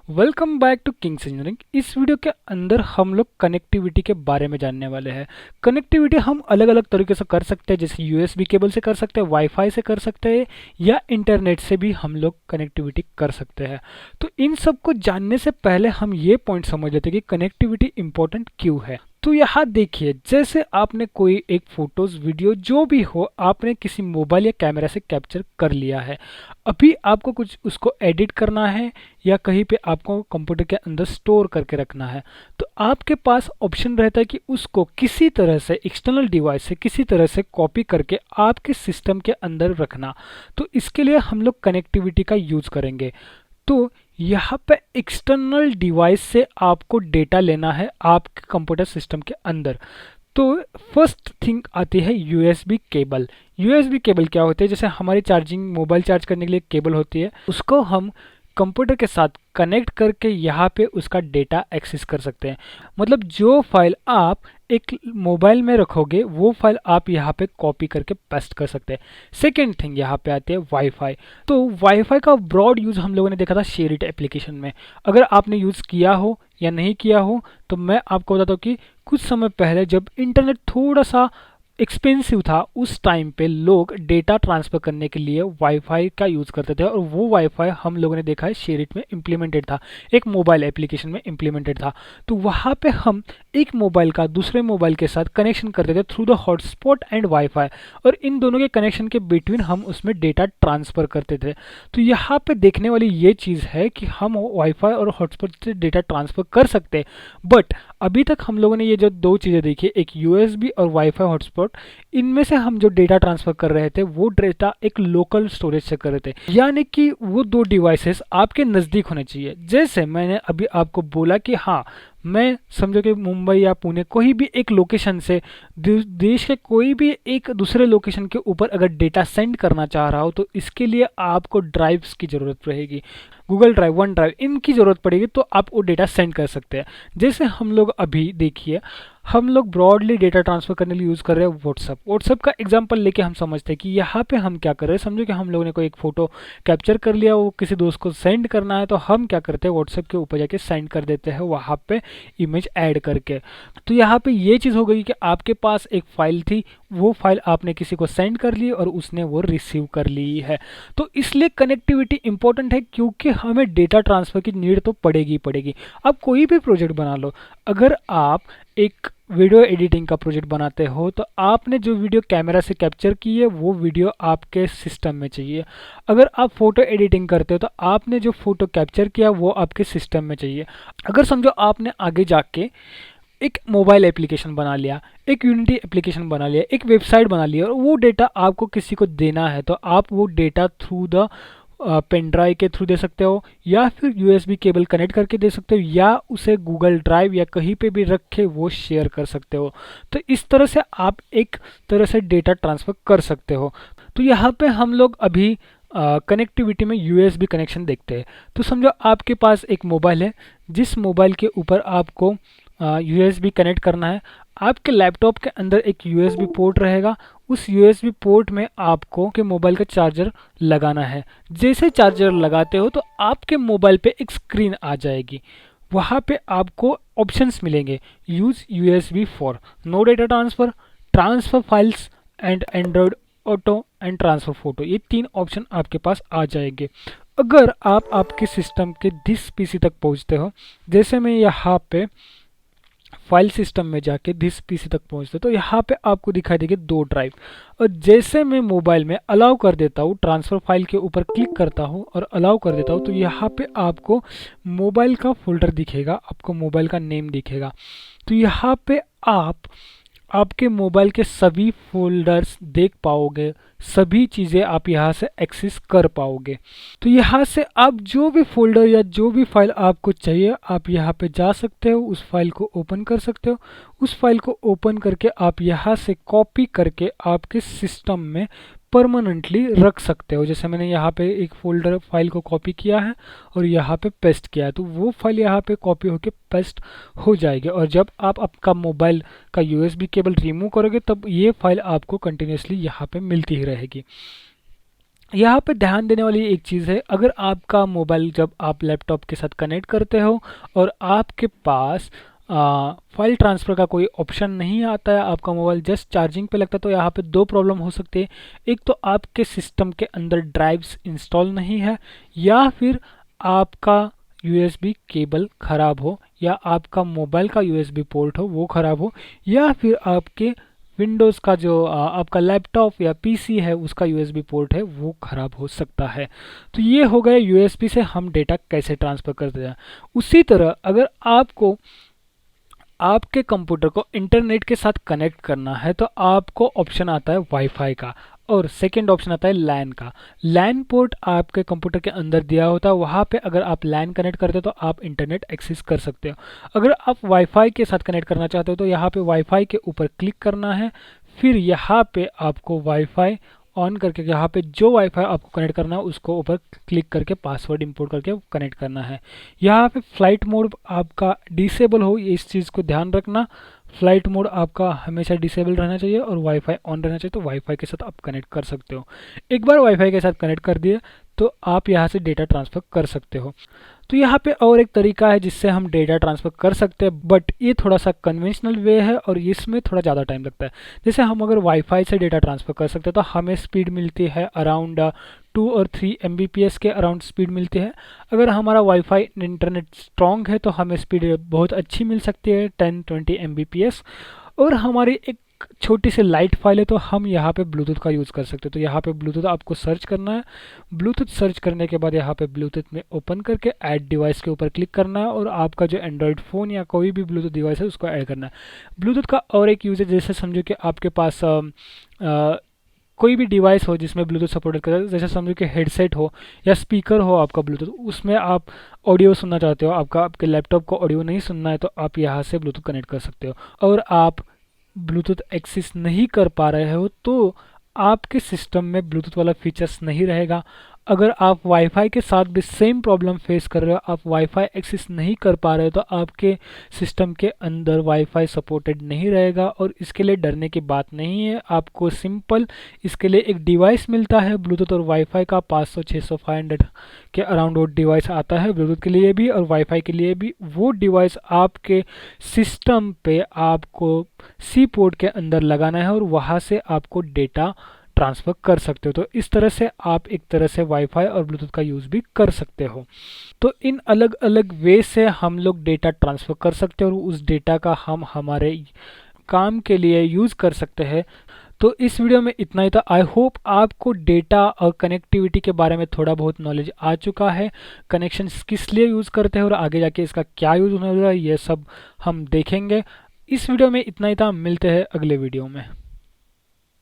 Welcome back to Kings Engineering. इस video के अंदर हम लोग कनेक्टिविटी के बारे में जानने वाले हैं। कनेक्टिविटी हम अलग अलग तरीके से कर सकते हैं, जैसे यूएसबी केबल से कर सकते हैं, वाईफाई से कर सकते हैं, या इंटरनेट से भी हम लोग कनेक्टिविटी कर सकते हैं। तो इन सब को जानने से पहले हम ये पॉइंट समझ लेते हैं कि कनेक्टिविटी इंपॉर्टेंट क्यों है। तो यहाँ देखिए, जैसे आपने कोई एक फोटोज वीडियो जो भी हो आपने किसी मोबाइल या कैमरा से कैप्चर कर लिया है। अभी आपको कुछ उसको एडिट करना है या कहीं पे आपको कंप्यूटर के अंदर स्टोर करके रखना है, तो आपके पास ऑप्शन रहता है कि उसको किसी तरह से एक्सटर्नल डिवाइस से किसी तरह से कॉपी करके आपके सिस्टम के अंदर रखना। तो इसके लिए हम लोग कनेक्टिविटी का यूज करेंगे। तो यहाँ पे एक्सटर्नल डिवाइस से आपको डेटा लेना है आपके कंप्यूटर सिस्टम के अंदर। तो फर्स्ट थिंग आती है यूएसबी केबल। यूएसबी केबल क्या होती है? जैसे हमारी चार्जिंग मोबाइल चार्ज करने के लिए केबल होती है, उसको हम कंप्यूटर के साथ कनेक्ट करके यहाँ पे उसका डेटा एक्सेस कर सकते हैं। मतलब जो फाइल आप एक मोबाइल में रखोगे वो फाइल आप यहाँ पे कॉपी करके पेस्ट कर सकते हैं। सेकेंड थिंग यहाँ पे आती है वाईफाई। तो वाईफाई का ब्रॉड यूज़ हम लोगों ने देखा था शेयरिट एप्लीकेशन में। अगर आपने यूज़ किया हो या नहीं किया हो तो मैं आपको बताता हूँ कि कुछ समय पहले जब इंटरनेट थोड़ा सा एक्सपेंसिव था, उस टाइम पे लोग डेटा ट्रांसफ़र करने के लिए वाईफाई का यूज़ करते थे, और वो वाईफाई हम लोगों ने देखा है शेयरिट में इम्प्लीमेंटेड था, एक मोबाइल एप्लीकेशन में इम्प्लीमेंटेड था। तो वहाँ पे हम एक मोबाइल का दूसरे मोबाइल के साथ कनेक्शन करते थे through the hotspot and wifi, और इन दोनों के कनेक्शन के बिटवीन हम उसमें डेटा ट्रांसफ़र करते थे। तो यहाँ पे देखने वाली ये चीज़ है कि हम वाईफाई और हॉटस्पॉट से डेटा ट्रांसफ़र कर सकते हैं, बट अभी तक हम लोगों ने ये जो दो चीज़ें देखी, एक यूएसबी और वाईफाई हॉटस्पॉट, इनमें से हम जो डेटा ट्रांसफर कर रहे थे वो डेटा एक लोकल स्टोरेज से कर रहे थे, यानी कि वो दो डिवाइसेस आपके नज़दीक होने चाहिए। जैसे मैंने अभी आपको बोला कि हाँ, मैं समझो कि मुंबई या पुणे कोई भी एक लोकेशन से देश के कोई भी एक दूसरे लोकेशन के ऊपर अगर डेटा सेंड करना चाह रहा हो, तो इसके लिए आपको ड्राइव्स की ज़रूरत रहेगी, गूगल ड्राइव, वन ड्राइव, इनकी ज़रूरत पड़ेगी, तो आप वो डेटा सेंड कर सकते हैं। जैसे हम लोग अभी देखिए, हम लोग ब्रॉडली डेटा ट्रांसफ़र करने के लिए यूज़ कर रहे हैं व्हाट्सअप। व्हाट्सअप का एग्जांपल लेके हम समझते हैं कि यहाँ पे हम क्या कर रहे हैं। समझो कि हम लोगों ने कोई एक फ़ोटो कैप्चर कर लिया, वो किसी दोस्त को सेंड करना है, तो हम क्या करते हैं, व्हाट्सअप के ऊपर जाके सेंड कर देते हैं वहाँ पे इमेज ऐड करके। तो यहाँ पे ये चीज़ हो गई कि आपके पास एक फ़ाइल थी, वो फाइल आपने किसी को सेंड कर ली और उसने वो रिसीव कर ली है। तो इसलिए कनेक्टिविटी इंपॉर्टेंट है, क्योंकि हमें डेटा ट्रांसफ़र की नीड तो पड़ेगी पड़ेगी। आप कोई भी प्रोजेक्ट बना लो, अगर आप एक वीडियो एडिटिंग का प्रोजेक्ट बनाते हो तो आपने जो वीडियो कैमरा से कैप्चर की है वो वीडियो आपके सिस्टम में चाहिए। अगर आप फोटो एडिटिंग करते हो तो आपने जो फोटो कैप्चर किया वो आपके सिस्टम में चाहिए। अगर समझो आपने आगे जाके एक मोबाइल एप्लीकेशन बना लिया, एक यूनिटी एप्लीकेशन बना लिया, एक वेबसाइट बना लिया, और वो डेटा आपको किसी को देना है, तो आप वो data through the pen drive के थ्रू दे सकते हो, या फिर यूएसबी केबल कनेक्ट करके दे सकते हो, या उसे गूगल ड्राइव या कहीं पे भी रख के वो शेयर कर सकते हो। तो इस तरह से आप एक तरह से डेटा ट्रांसफ़र कर सकते हो। तो यहाँ पे हम लोग अभी कनेक्टिविटी में यूएसबी कनेक्शन देखते हैं। तो समझो आपके पास एक मोबाइल है, जिस मोबाइल के ऊपर आपको यूएसबी कनेक्ट करना है। आपके लैपटॉप के अंदर एक यूएसबी पोर्ट रहेगा, उस यूएसबी पोर्ट में आपको के मोबाइल का चार्जर लगाना है। जैसे चार्जर लगाते हो तो आपके मोबाइल पे एक स्क्रीन आ जाएगी, वहाँ पे आपको ऑप्शंस मिलेंगे, use USB for no data transfer, transfer files and Android auto and transfer photo. ये तीन ऑप्शन आपके पास आ जाएंगे। अगर आप आपके सिस्टम के दिस पीसी तक पहुँचते हो, जैसे मैं यहाँ पे फाइल सिस्टम में जाके दिस पीसी तक पहुंचते, तो यहाँ पे आपको दिखाई देगी दो ड्राइव, और जैसे मैं मोबाइल में अलाउ कर देता हूँ, ट्रांसफ़र फाइल के ऊपर क्लिक करता हूँ और अलाउ कर देता हूँ, तो यहाँ पे आपको मोबाइल का फोल्डर दिखेगा, आपको मोबाइल का नेम दिखेगा। तो यहाँ पे आप आपके मोबाइल के सभी फोल्डर्स देख पाओगे, सभी चीज़ें आप यहाँ से एक्सेस कर पाओगे। तो यहाँ से आप जो भी फोल्डर या जो भी फाइल आपको चाहिए, आप यहाँ पे जा सकते हो, उस फाइल को ओपन कर सकते हो। उस फाइल को ओपन करके आप यहाँ से कॉपी करके आपके सिस्टम में परमानेंटली रख सकते हो। जैसे मैंने यहाँ पे एक फोल्डर फाइल को कॉपी किया है और यहाँ पे पेस्ट किया है, तो वो फाइल यहाँ पे कॉपी होके पेस्ट हो जाएगी, और जब आप आपका मोबाइल का यूएसबी केबल रिमूव करोगे तब ये फाइल आपको कंटिन्यूसली यहाँ पे मिलती ही रहेगी। यहाँ पे ध्यान देने वाली एक चीज़ है, अगर आपका मोबाइल जब आप लैपटॉप के साथ कनेक्ट करते हो और आपके पास फाइल ट्रांसफ़र का कोई ऑप्शन नहीं आता है, आपका मोबाइल जस्ट चार्जिंग पे लगता है, तो यहाँ पे दो प्रॉब्लम हो सकती है। एक तो आपके सिस्टम के अंदर ड्राइव्स इंस्टॉल नहीं है, या फिर आपका यूएसबी केबल ख़राब हो, या आपका मोबाइल का यूएसबी पोर्ट हो वो ख़राब हो, या फिर आपके विंडोज़ का जो आपका लैपटॉप या पीसी है उसका यूएसबी पोर्ट है वो ख़राब हो सकता है। तो ये हो गया यूएसबी से हम डेटा कैसे ट्रांसफ़र करते हैं। उसी तरह अगर आपको आपके कंप्यूटर को इंटरनेट के साथ कनेक्ट करना है तो आपको ऑप्शन आता है वाईफाई का, और सेकेंड ऑप्शन आता है लैन का। लैन पोर्ट आपके कंप्यूटर के अंदर दिया होता है, वहाँ पे अगर आप लैन कनेक्ट करते हो तो आप इंटरनेट एक्सेस कर सकते हो। अगर आप वाईफाई के साथ कनेक्ट करना चाहते हो तो यहाँ पे वाईफाई के ऊपर क्लिक करना है, फिर यहाँ पे आपको वाईफाई ऑन करके यहाँ पे जो वाईफाई आपको कनेक्ट करना है उसको ऊपर क्लिक करके पासवर्ड इंपोर्ट करके कनेक्ट करना है। यहाँ पे फ्लाइट मोड आपका डिसेबल हो, इस चीज़ को ध्यान रखना। फ्लाइट मोड आपका हमेशा डिसेबल रहना चाहिए और वाईफाई ऑन रहना चाहिए, तो वाईफाई के साथ आप कनेक्ट कर सकते हो। एक बार वाईफाई के साथ कनेक्ट कर दिए तो आप यहाँ से डेटा ट्रांसफ़र कर सकते हो। तो यहाँ पे और एक तरीका है जिससे हम डेटा ट्रांसफ़र कर सकते हैं, बट ये थोड़ा सा कन्वेंशनल वे है और इसमें थोड़ा ज़्यादा टाइम लगता है। जैसे हम अगर वाईफाई से डेटा ट्रांसफ़र कर सकते हैं तो हमें स्पीड मिलती है अराउंड 2 और 3 Mbps के अराउंड स्पीड मिलती है। अगर हमारा वाईफाई इंटरनेट स्ट्रॉन्ग है तो हमें स्पीड बहुत अच्छी मिल सकती है, 10-20 Mbps। और हमारी एक छोटी सी लाइट फाइल है तो हम यहाँ पे ब्लूटूथ का यूज़ कर सकते हैं। तो यहाँ पे ब्लूटूथ आपको सर्च करना है, ब्लूटूथ सर्च करने के बाद यहाँ पे ब्लूटूथ में ओपन करके ऐड डिवाइस के ऊपर क्लिक करना है, और आपका जो एंड्रॉयड फ़ोन या कोई भी ब्लूटूथ डिवाइस है उसको ऐड करना है। ब्लूटूथ का और एक यूज़ है, जैसे समझो कि आपके पास कोई भी डिवाइस हो जिसमें ब्लूटूथ सपोर्टेड करे, जैसे समझो कि हेडसेट हो या स्पीकर हो आपका ब्लूटूथ, उसमें आप ऑडियो सुनना चाहते हो, आपके लैपटॉप को ऑडियो नहीं सुनना है तो आप यहाँ से ब्लूटूथ कनेक्ट कर सकते हो। और आप ब्लूटूथ एक्सेस नहीं कर पा रहे हो तो आपके सिस्टम में ब्लूटूथ वाला फीचर्स नहीं रहेगा। अगर आप वाईफाई के साथ भी सेम प्रॉब्लम फेस कर रहे हो, आप वाईफाई एक्सेस नहीं कर पा रहे हो, तो आपके सिस्टम के अंदर वाईफाई सपोर्टेड नहीं रहेगा। और इसके लिए डरने की बात नहीं है, आपको सिंपल इसके लिए एक डिवाइस मिलता है ब्लूटूथ और वाईफाई का, 500 600 500 के अराउंड वो डिवाइस आता है ब्लूटूथ के लिए भी और वाईफाई के लिए भी। वो डिवाइस आपके सिस्टम पे आपको सी पोर्ट के अंदर लगाना है और वहाँ से आपको डेटा ट्रांसफ़र कर सकते हो। तो इस तरह से आप एक तरह से वाईफाई और ब्लूटूथ का यूज़ भी कर सकते हो। तो इन अलग अलग वे से हम लोग डेटा ट्रांसफ़र कर सकते हैं और उस डेटा का हम हमारे काम के लिए यूज़ कर सकते हैं। तो इस वीडियो में इतना ही था। आई होप आपको डेटा और कनेक्टिविटी के बारे में थोड़ा बहुत नॉलेज आ चुका है, कनेक्शन किस लिए यूज़ करते हैं और आगे जाके इसका क्या यूज़ होने वाला है ये सब हम देखेंगे। इस वीडियो में इतना ही था, मिलते हैं अगले वीडियो में।